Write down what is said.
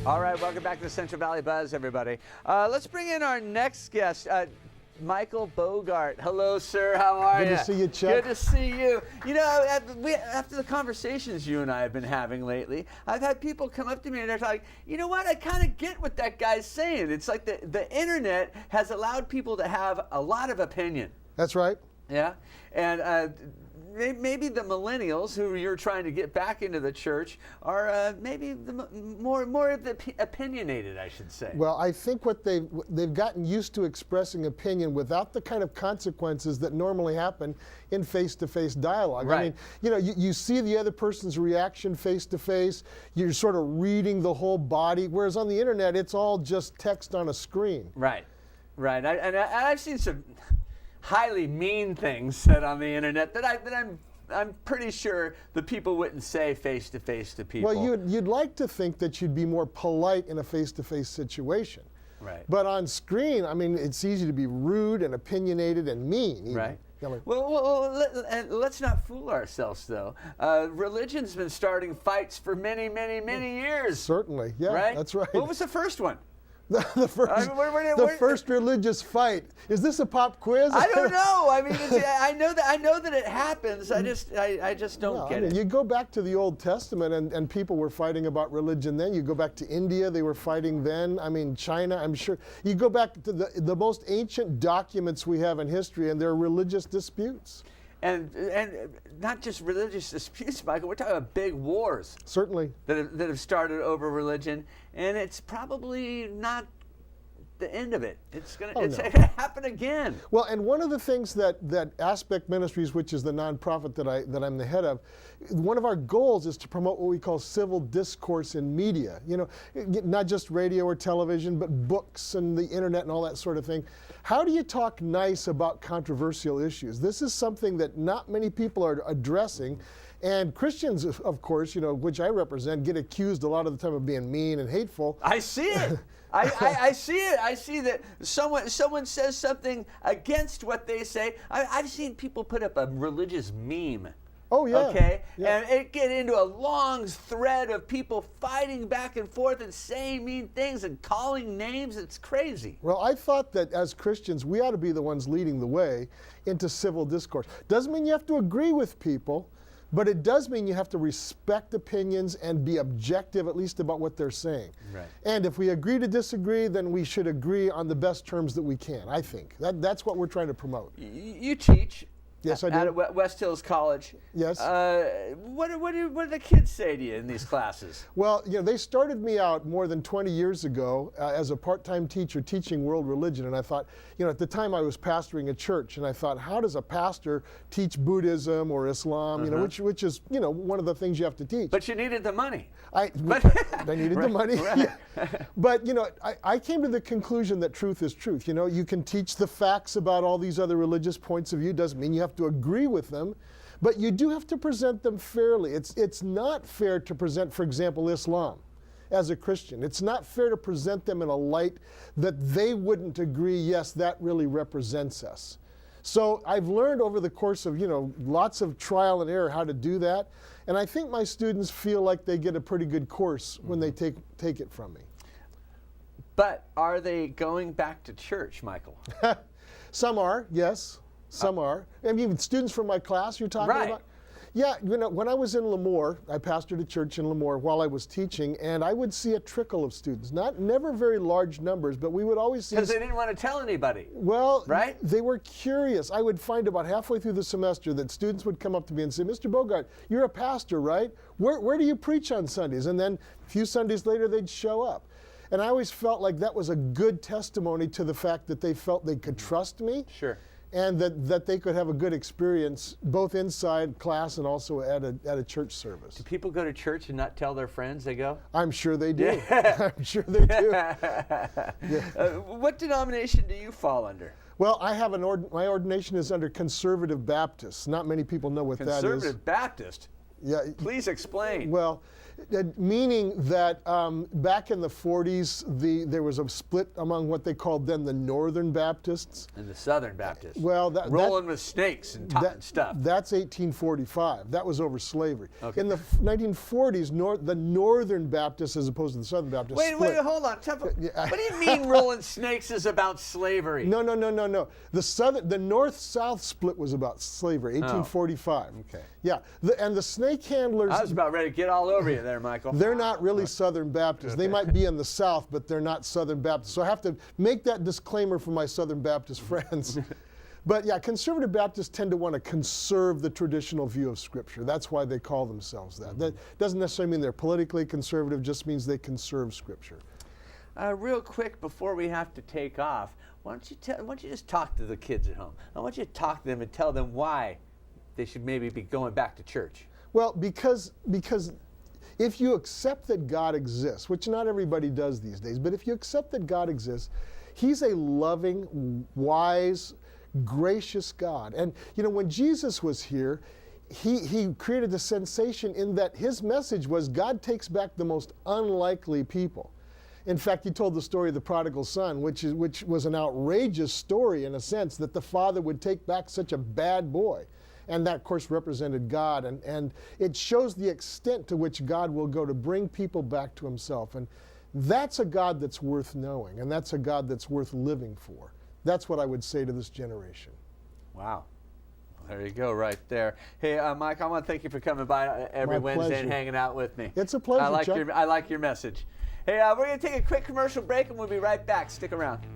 All right, welcome back to the Central Valley Buzz, everybody. Let's bring in our next guest, Michael Bogart. Hello, sir. How are you? Good to see you, Chuck. Good to see you. You know, after the conversations you and I have been having lately, I've had people come up to me and they're like, you know what? I kind of get what that guy's saying. It's like the internet has allowed people to have a lot of opinion. That's right. Yeah, and maybe the millennials who you're trying to get back into the church are maybe more opinionated, I should say. Well, I think what they've gotten used to expressing opinion without the kind of consequences that normally happen in face-to-face dialogue. Right. I mean, you know, you see the other person's reaction face-to-face. You're sort of reading the whole body, whereas on the internet, it's all just text on a screen. Right, right. And I've seen some highly mean things said on the internet that I'm pretty sure the people wouldn't say face to face to people. Well, you'd like to think that you'd be more polite in a face-to-face situation. Right. But on screen, I mean, it's easy to be rude and opinionated and mean. Even. Right. You know, Well, let's not fool ourselves, though. Religion's been starting fights for many years. certainly, yeah, Right? that's right. What was the first one? The first religious fight. Is this a pop quiz? I don't know. I mean, I know that it happens. I just don't get it. You go back to the Old Testament, and people were fighting about religion then. You go back to India, they were fighting then. I mean, China, I'm sure. You go back to the most ancient documents we have in history, and there are religious disputes. And not just religious disputes, Michael. We're talking about big wars. Certainly. That have started over religion, and it's probably not the end of it. It's gonna happen again. Well, and one of the things that Aspect Ministries, which is the nonprofit that I'm the head of, one of our goals is to promote what we call civil discourse in media. You know, not just radio or television, but books and the internet and all that sort of thing. How do you talk nice about controversial issues? This is something that not many people are addressing. And Christians, of course, you know, which I represent, get accused a lot of the time of being mean and hateful. I see it. I see it. I see that someone says something against what they say. I've seen people put up a religious meme. Oh, yeah. Okay? Yeah. And it get into a long thread of people fighting back and forth and saying mean things and calling names. It's crazy. Well, I thought that as Christians, we ought to be the ones leading the way into civil discourse. Doesn't mean you have to agree with people, but it does mean you have to respect opinions and be objective, at least about what they're saying. Right. And if we agree to disagree, then we should agree on the best terms that we can, I think. That's what we're trying to promote. You teach. Yes, I do. At West Hills College. Yes. What do the kids say to you in these classes? Well, you know, they started me out more than 20 years ago as a part-time teacher teaching world religion, and I thought, you know, at the time I was pastoring a church, and I thought, how does a pastor teach Buddhism or Islam, you know, which is, you know, one of the things you have to teach. But you needed the money. I needed the money. Right. Yeah. But, you know, I came to the conclusion that truth is truth. You know, you can teach the facts about all these other religious points of view. Doesn't mean you have to agree with them, but you do have to present them fairly. It's not fair to present, for example, Islam as a Christian. It's not fair to present them in a light that they wouldn't agree, yes, that really represents us. So I've learned over the course of, you know, lots of trial and error how to do that. And I think my students feel like they get a pretty good course when they take it from me. But are they going back to church, Michael? Some are, yes. Some are. I mean, students from my class you're talking Right. about? Yeah, you know, when I was in Lemoore, I pastored a church in Lemoore while I was teaching, and I would see a trickle of students. Never very large numbers, but we would always see... Because they didn't want to tell anybody. Well, right? They were curious. I would find about halfway through the semester that students would come up to me and say, Mr. Bogart, you're a pastor, right? Where do you preach on Sundays? And then a few Sundays later, they'd show up. And I always felt like that was a good testimony to the fact that they felt they could trust me. Sure. And that they could have a good experience both inside class and also at a church service. Do people go to church and not tell their friends they go? I'm sure they do. Yeah. I'm sure they do. Yeah. What denomination do you fall under? Well, I have my ordination is under Conservative Baptist. Not many people know what that is. Conservative Baptist? Yeah. Please explain. Well, Meaning that back in the 40s, there was a split among what they called then the Northern Baptists. And the Southern Baptists. Well, rolling with snakes and stuff. That's 1845. That was over slavery. Okay. In the 1940s, the Northern Baptists, as opposed to the Southern Baptists, Wait, split. hold on. What do you mean rolling snakes is about slavery? No. The North-South split was about slavery, 1845. Okay. Yeah, and the snake handlers. I was about ready to get all over you there, Michael. They're not really Southern Baptists. They might be in the South, but they're not Southern Baptists. So I have to make that disclaimer for my Southern Baptist friends. But yeah, conservative Baptists tend to want to conserve the traditional view of Scripture. That's why they call themselves that. That doesn't necessarily mean they're politically conservative, just means they conserve Scripture. Real quick, before we have to take off, why don't you just talk to the kids at home? I want you to talk to them and tell them why they should maybe be going back to church. Well, because if you accept that God exists, which not everybody does these days, but if you accept that God exists, He's a loving, wise, gracious God. And when Jesus was here, he created a sensation in that his message was God takes back the most unlikely people. In fact, he told the story of the prodigal son, which was an outrageous story in a sense, that the father would take back such a bad boy. And that, of course, represented God. And it shows the extent to which God will go to bring people back to himself. And that's a God that's worth knowing, and that's a God that's worth living for. That's what I would say to this generation. Wow. There you go, right there. Hey, Mike, I want to thank you for coming by every Wednesday and hanging out with me. It's a pleasure, I like your message. Hey, we're going to take a quick commercial break, and we'll be right back. Stick around.